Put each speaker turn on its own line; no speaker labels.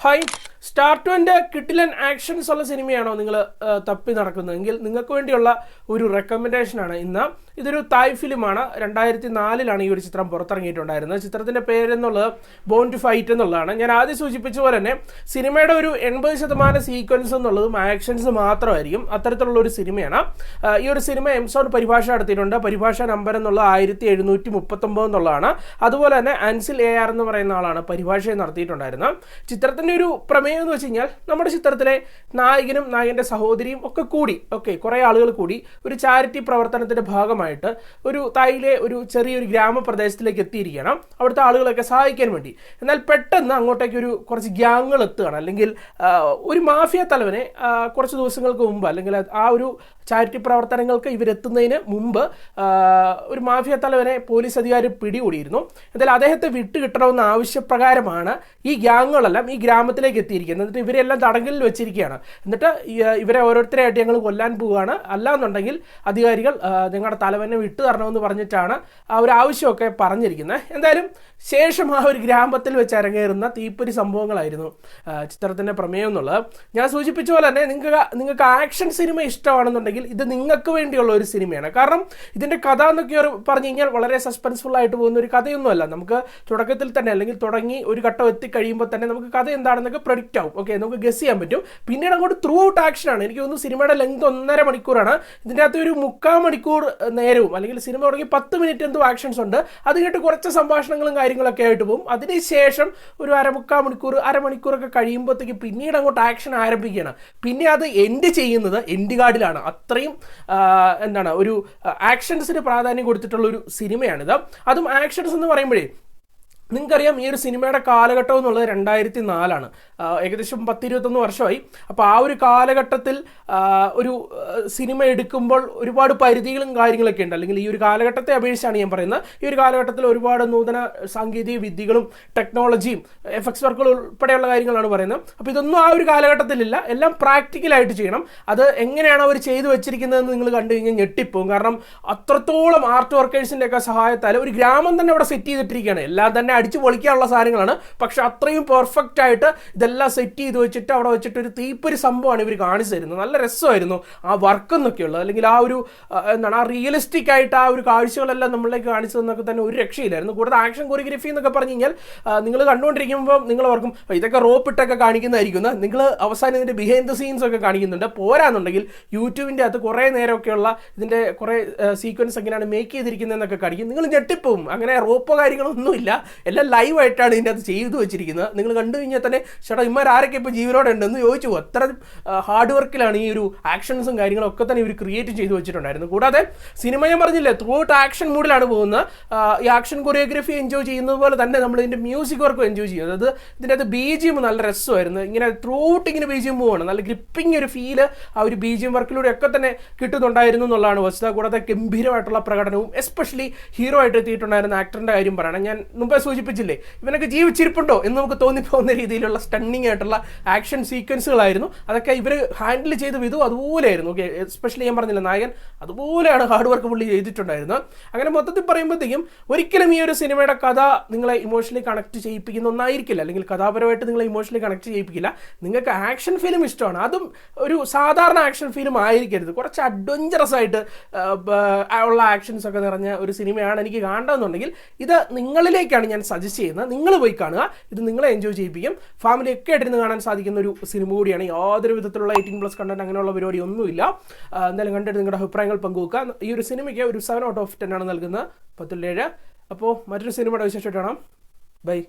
Hi, star ടുവിൻ്റെ കിട്ടിലൻ actions ഉള്ള സിനിമയാണോ നിങ്ങൾ തപ്പി നടക്കുന്നതെങ്കിൽ നിങ്ങൾക്ക് വേണ്ടിയുള്ള ഒരു റെക്കമെൻഡേഷനാണ് ഇന്ന്. ഇതൊരു തായ് ഫിലിമാണ്. 2004 ഈ ഒരു ചിത്രം പുറത്തിറങ്ങിയിട്ടുണ്ടായിരുന്നത്. ചിത്രത്തിൻ്റെ പേരെന്നുള്ളത് ബോൺ ടു ഫൈറ്റ് എന്നുള്ളതാണ്. ഞാൻ ആദ്യം സൂചിപ്പിച്ച പോലെ തന്നെ സിനിമയുടെ ഒരു 80% സീക്വൻസ് എന്നുള്ളതും ആക്ഷൻസ് മാത്രമായിരിക്കും. അത്തരത്തിലുള്ള ഒരു സിനിമയാണ്. ഈ ഒരു സിനിമ എംസോൺ പരിഭാഷ നടത്തിയിട്ടുണ്ട്. പരിഭാഷ നമ്പർ എന്നുള്ളത് 1739 എന്നുള്ളതാണ്. അതുപോലെ തന്നെ അൻസിൽ AR എന്ന് പറയുന്ന ആളാണ് പരിഭാഷയെ നടത്തിയിട്ടുണ്ടായിരുന്നത്. ചിത്രത്തിൻ്റെ ഒരു പ്രമേയം എന്ന് വെച്ച് കഴിഞ്ഞാൽ നമ്മുടെ ചിത്രത്തിലെ നായകനും നായകൻ്റെ സഹോദരിയും ഒക്കെ കൂടി കുറേ ആളുകൾ കൂടി ഒരു ചാരിറ്റി പ്രവർത്തനത്തിൻ്റെ ഭാഗമായിട്ട് ഒരു തായിലെ ഒരു ചെറിയൊരു ഗ്രാമപ്രദേശത്തിലേക്ക് എത്തിയിരിക്കുകയാണ്, അവിടുത്തെ ആളുകളൊക്കെ സഹായിക്കാൻ വേണ്ടി. എന്നാൽ പെട്ടെന്ന് അങ്ങോട്ടേക്ക് കുറച്ച് ഗ്യാങ്ങുകൾ എത്തുകയാണ്, അല്ലെങ്കിൽ ഒരു മാഫിയ തലവനെ കുറച്ച് ദിവസങ്ങൾക്ക് മുമ്പ്, അല്ലെങ്കിൽ ആ ഒരു ചാരിറ്റി പ്രവർത്തനങ്ങൾക്ക് ഇവരെത്തുന്നതിന് മുമ്പ് ഒരു മാഫിയ തലവനെ പോലീസ് അധികാരി പിടികൂടിയിരുന്നു. എന്തായാലും അദ്ദേഹത്തെ വിട്ടുകിട്ടണമെന്ന ആവശ്യപ്രകാരമാണ് ഈ ഗ്യാങ്ങുകളെല്ലാം ഈ ഗ്രാമത്തിലേക്ക് എത്തിയിരിക്കുന്നത്. എന്നിട്ട് ഇവരെല്ലാം തടങ്കലിൽ വെച്ചിരിക്കുകയാണ്. എന്നിട്ട് ഇവരെ ഓരോരുത്തരെയായിട്ട് ഞങ്ങൾ കൊല്ലാൻ പോവുകയാണ്, അല്ലാന്നുണ്ടെങ്കിൽ അധികാരികൾ നിങ്ങളുടെ തലവനെ വിട്ടു തരണമെന്ന് പറഞ്ഞിട്ടാണ് ആ ഒരു ആവശ്യമൊക്കെ പറഞ്ഞിരിക്കുന്നത്. എന്തായാലും ശേഷം ആ ഒരു ഗ്രാമത്തിൽ വെച്ച് അരങ്ങേറുന്ന തീപ്പൊരി സംഭവങ്ങളായിരുന്നു ചിത്രത്തിൻ്റെ പ്രമേയം എന്നുള്ളത്. ഞാൻ സൂചിപ്പിച്ച പോലെ തന്നെ നിങ്ങൾക്ക് ആക്ഷൻ സിനിമ ഇഷ്ടമാണെന്നുണ്ടെങ്കിൽ ഇത് നിങ്ങൾക്ക് വേണ്ടിയുള്ള ഒരു സിനിമയാണ്. കാരണം ഇതിൻ്റെ കഥ എന്നൊക്കെ പറഞ്ഞു കഴിഞ്ഞാൽ വളരെ സസ്പെൻസ്ഫുൾ ആയിട്ട് പോകുന്ന ഒരു കഥയൊന്നുമല്ല. നമുക്ക് തുടക്കത്തിൽ തന്നെ, അല്ലെങ്കിൽ തുടങ്ങി ഒരു ഘട്ടം എത്തിക്കഴിയുമ്പോൾ തന്നെ നമുക്ക് കഥ എന്താണെന്നൊക്കെ പ്രെഡിക്റ്റ് ആവും. നമുക്ക് ഗസ് ചെയ്യാൻ പറ്റും. പിന്നീട് അങ്ങോട്ട് ത്രൂ ഔട്ട് ആക്ഷനാണ്. എനിക്ക് തോന്നുന്നു സിനിമയുടെ ലെങ്ത് 1.5 മണിക്കൂറാണ്. ഇതിൻ്റെ അകത്ത് ഒരു 3/4 മണിക്കൂർ നേരവും, അല്ലെങ്കിൽ സിനിമ തുടങ്ങി 10 മിനിറ്റ് എന്തോ ആക്ഷൻസ് ഉണ്ട്. അത് കേട്ട് കുറച്ച് സംഭാഷണങ്ങളും കാര്യങ്ങളൊക്കെ ആയിട്ട് പോകും. അതിനുശേഷം ഒരു 1/4 കഴിയുമ്പോഴത്തേക്ക് പിന്നീട് അങ്ങോട്ട് ആക്ഷൻ ആരംഭിക്കുകയാണ്. പിന്നെ അത് എൻഡ് ചെയ്യുന്നത് എൻഡ് കാർഡിലാണ്. അത്രയും ഒരു ആക്ഷൻസിന് പ്രാധാന്യം കൊടുത്തിട്ടുള്ള ഒരു സിനിമയാണിത്. അതും ആക്ഷൻസ് എന്ന് പറയുമ്പോഴേ നിങ്ങൾക്കറിയാം, ഈ ഒരു സിനിമയുടെ കാലഘട്ടം എന്നുള്ളത് 2004 ഏകദേശം 10-21 വർഷമായി. അപ്പോൾ ആ ഒരു കാലഘട്ടത്തിൽ ഒരു സിനിമ എടുക്കുമ്പോൾ ഒരുപാട് പരിധികളും കാര്യങ്ങളൊക്കെ ഉണ്ട്. അല്ലെങ്കിൽ ഈ ഒരു കാലഘട്ടത്തെ അപേക്ഷിച്ചാണ് ഞാൻ പറയുന്നത്. ഈ ഒരു കാലഘട്ടത്തിൽ ഒരുപാട് നൂതന സാങ്കേതിക വിദ്യകളും ടെക്നോളജിയും എഫക്ട്സ് വർക്കുകൾ ഉൾപ്പെടെയുള്ള കാര്യങ്ങളാണ് പറയുന്നത്. അപ്പോൾ ഇതൊന്നും ആ ഒരു കാലഘട്ടത്തിലില്ല. എല്ലാം പ്രാക്ടിക്കലായിട്ട് ചെയ്യണം. അത് എങ്ങനെയാണ് അവർ ചെയ്തു വെച്ചിരിക്കുന്നതെന്ന് നിങ്ങൾ കണ്ടു കഴിഞ്ഞാൽ ഞെട്ടിപ്പോകും. കാരണം അത്രത്തോളം ആർട്ട് വർക്കേഴ്സിൻ്റെ ഒക്കെ സഹായത്താൽ ഒരു ഗ്രാമം തന്നെ അവിടെ സെറ്റ് ചെയ്തിട്ടിരിക്കുകയാണ്. എല്ലാം തന്നെ അടിച്ചു പൊളിക്കാനുള്ള സാധനങ്ങളാണ്. പക്ഷെ അത്രയും പെർഫെക്റ്റ് ആയിട്ട് ഇതെല്ലാം സെറ്റ് ചെയ്ത് വെച്ചിട്ട് അവിടെ വെച്ചിട്ട് ഒരു തീപ്പൊരി സംഭവമാണ് ഇവർ കാണിച്ചു തരുന്നത്. നല്ല രസമായിരുന്നു ആ വർക്ക് എന്നൊക്കെയുള്ളത്. അല്ലെങ്കിൽ ആ ഒരു ആ റിയലിസ്റ്റിക് ആയിട്ട് ആ ഒരു കാഴ്ചകളെല്ലാം നമ്മളിലേക്ക് കാണിച്ചതെന്നൊക്കെ തന്നെ ഒരു രക്ഷയില്ലായിരുന്നു. കൂടുതൽ ആക്ഷൻ കൊറിയോഗ്രഫി എന്നൊക്കെ പറഞ്ഞു കഴിഞ്ഞാൽ നിങ്ങൾ കണ്ടുകൊണ്ടിരിക്കുമ്പോൾ നിങ്ങൾ ഓർക്കും ഇതൊക്കെ റോപ്പിട്ടൊക്കെ കാണിക്കുന്നതായിരിക്കും. നിങ്ങൾ അവസാനം ഇതിൻ്റെ ബിഹൈൻഡ് ദ സീൻസ് ഒക്കെ കാണിക്കുന്നുണ്ട്. പോരാന്നുണ്ടെങ്കിൽ യൂട്യൂബിൻ്റെ അകത്ത് കുറേ നേരമൊക്കെയുള്ള ഇതിൻ്റെ കുറേ സീക്വൻസ് എങ്ങനെയാണ് മേക്ക് ചെയ്തിരിക്കുന്നതെന്നൊക്കെ കാണിക്കും. നിങ്ങൾ ഞെട്ടിപ്പോവും. അങ്ങനെ റോപ്പോ കാര്യങ്ങളൊന്നുമില്ല, എല്ലാം ലൈവായിട്ടാണ് ഇതിൻ്റെ അത് ചെയ്തു വെച്ചിരിക്കുന്നത്. നിങ്ങൾ കണ്ടു കഴിഞ്ഞാൽ തന്നെ ചേട്ടാ ഇമാരൊക്കെ ഇപ്പോൾ ജീവനോടെ ഉണ്ടെന്ന് ചോദിച്ചു. അത്ര ഹാർഡ് വർക്കിലാണ് ഈ ഒരു ആക്ഷൻസും കാര്യങ്ങളും ഒക്കെ തന്നെ ഇവർ ക്രിയേറ്റ് ചെയ്തു വെച്ചിട്ടുണ്ടായിരുന്നു. കൂടാതെ സിനിമ ഞാൻ പറഞ്ഞില്ലേ, ത്രൂ ഔട്ട് ആക്ഷൻ മൂഡിലാണ് പോകുന്നത്. ഈ ആക്ഷൻ കൊറിയോഗ്രഫി എൻജോയ് ചെയ്യുന്നത് പോലെ തന്നെ നമ്മൾ ഇതിൻ്റെ മ്യൂസിക് വർക്കും എൻജോയ് ചെയ്യും. അതായത് ഇതിൻ്റെ അകത്ത് BGM നല്ല രസമായിരുന്നു. ഇങ്ങനെ ത്രൂ ഔട്ട് ഇങ്ങനെ BGM പോവാണ്. നല്ല ഗ്രിപ്പിംഗ് ഒരു ഫീല് ആ ഒരു BGM വർക്കിലൂടെ ഒക്കെ തന്നെ കിട്ടുന്നുണ്ടായിരുന്നു എന്നുള്ളതാണ് വസ്തുത. കൂടാതെ ഗംഭീരമായിട്ടുള്ള പ്രകടനവും എസ്പെഷ്യലി ഹീറോ ആയിട്ട് എത്തിയിട്ടുണ്ടായിരുന്ന ആക്ടറിൻ്റെ കാര്യം പറയണം. ഞാൻ മുമ്പേ സൂചിപ്പിച്ചില്ലേ, ഇവനൊക്കെ ജീവിച്ചിരിപ്പുണ്ടോ എന്ന് നമുക്ക് തോന്നിപ്പോകുന്ന രീതിയിലുള്ള സ്റ്റണ്ണിങ് ആയിട്ടുള്ള ആക്ഷൻ സീക്വൻസുകളായിരുന്നു. അതൊക്കെ ഇവർ ഹാൻഡിൽ ചെയ്ത വിധവും അതുപോലെയായിരുന്നു. എസ്പെഷ്യലി ഞാൻ പറഞ്ഞില്ല, നായകൻ അതുപോലെയാണ് ഹാർഡ് വർക്ക് പുള്ളി ചെയ്തിട്ടുണ്ടായിരുന്നത്. അങ്ങനെ മൊത്തത്തിൽ പറയുമ്പോഴത്തേക്കും ഒരിക്കലും ഈ ഒരു സിനിമയുടെ കഥ നിങ്ങളെ ഇമോഷണലി കണക്ട് ചെയ്യിപ്പിക്കുന്ന ഒന്നായിരിക്കില്ല, അല്ലെങ്കിൽ കഥാപരമായിട്ട് നിങ്ങളെ ഇമോഷണലി കണക്ട് ചെയ്യിപ്പിക്കില്ല. നിങ്ങൾക്ക് ആക്ഷൻ ഫിലിം ഇഷ്ടമാണ്, അതും ഒരു സാധാരണ ആക്ഷൻ ഫിലിം ആയിരിക്കരുത്. കുറച്ച് അഡ്വഞ്ചറസ് ആയിട്ട് ഉള്ള ആക്ഷൻസ് ഒക്കെ നിറഞ്ഞ ഒരു സിനിമയാണ് എനിക്ക് കാണണമെന്നുണ്ടെങ്കിൽ ഇത് നിങ്ങളിലേക്കാണ് ഞാൻ സജസ്റ്റ് ചെയ്യുന്നത്. നിങ്ങൾ പോയി കാണുക. ഇത് നിങ്ങളെ എൻജോയ് ചെയ്യിപ്പിക്കും. ഫാമിലി ഒക്കെ ആയിട്ടിരുന്ന് കാണാൻ സാധിക്കുന്ന ഒരു സിനിമ കൂടിയാണ്. യാതൊരു വിധത്തിലുള്ള 18+ കണ്ടന്റ് അങ്ങനെയുള്ള പരിപാടി ഒന്നുമില്ല. എന്തായാലും കണ്ടിട്ട് നിങ്ങളുടെ അഭിപ്രായങ്ങൾ പങ്കുവെക്കുക. ഈ ഒരു സിനിമയ്ക്ക് ഒരു 7 out of 10 ആണ് നൽകുന്നത്, 10/7. അപ്പോൾ മറ്റൊരു സിനിമയുടെ വിശേഷമായിട്ട് കാണാം. ബൈ.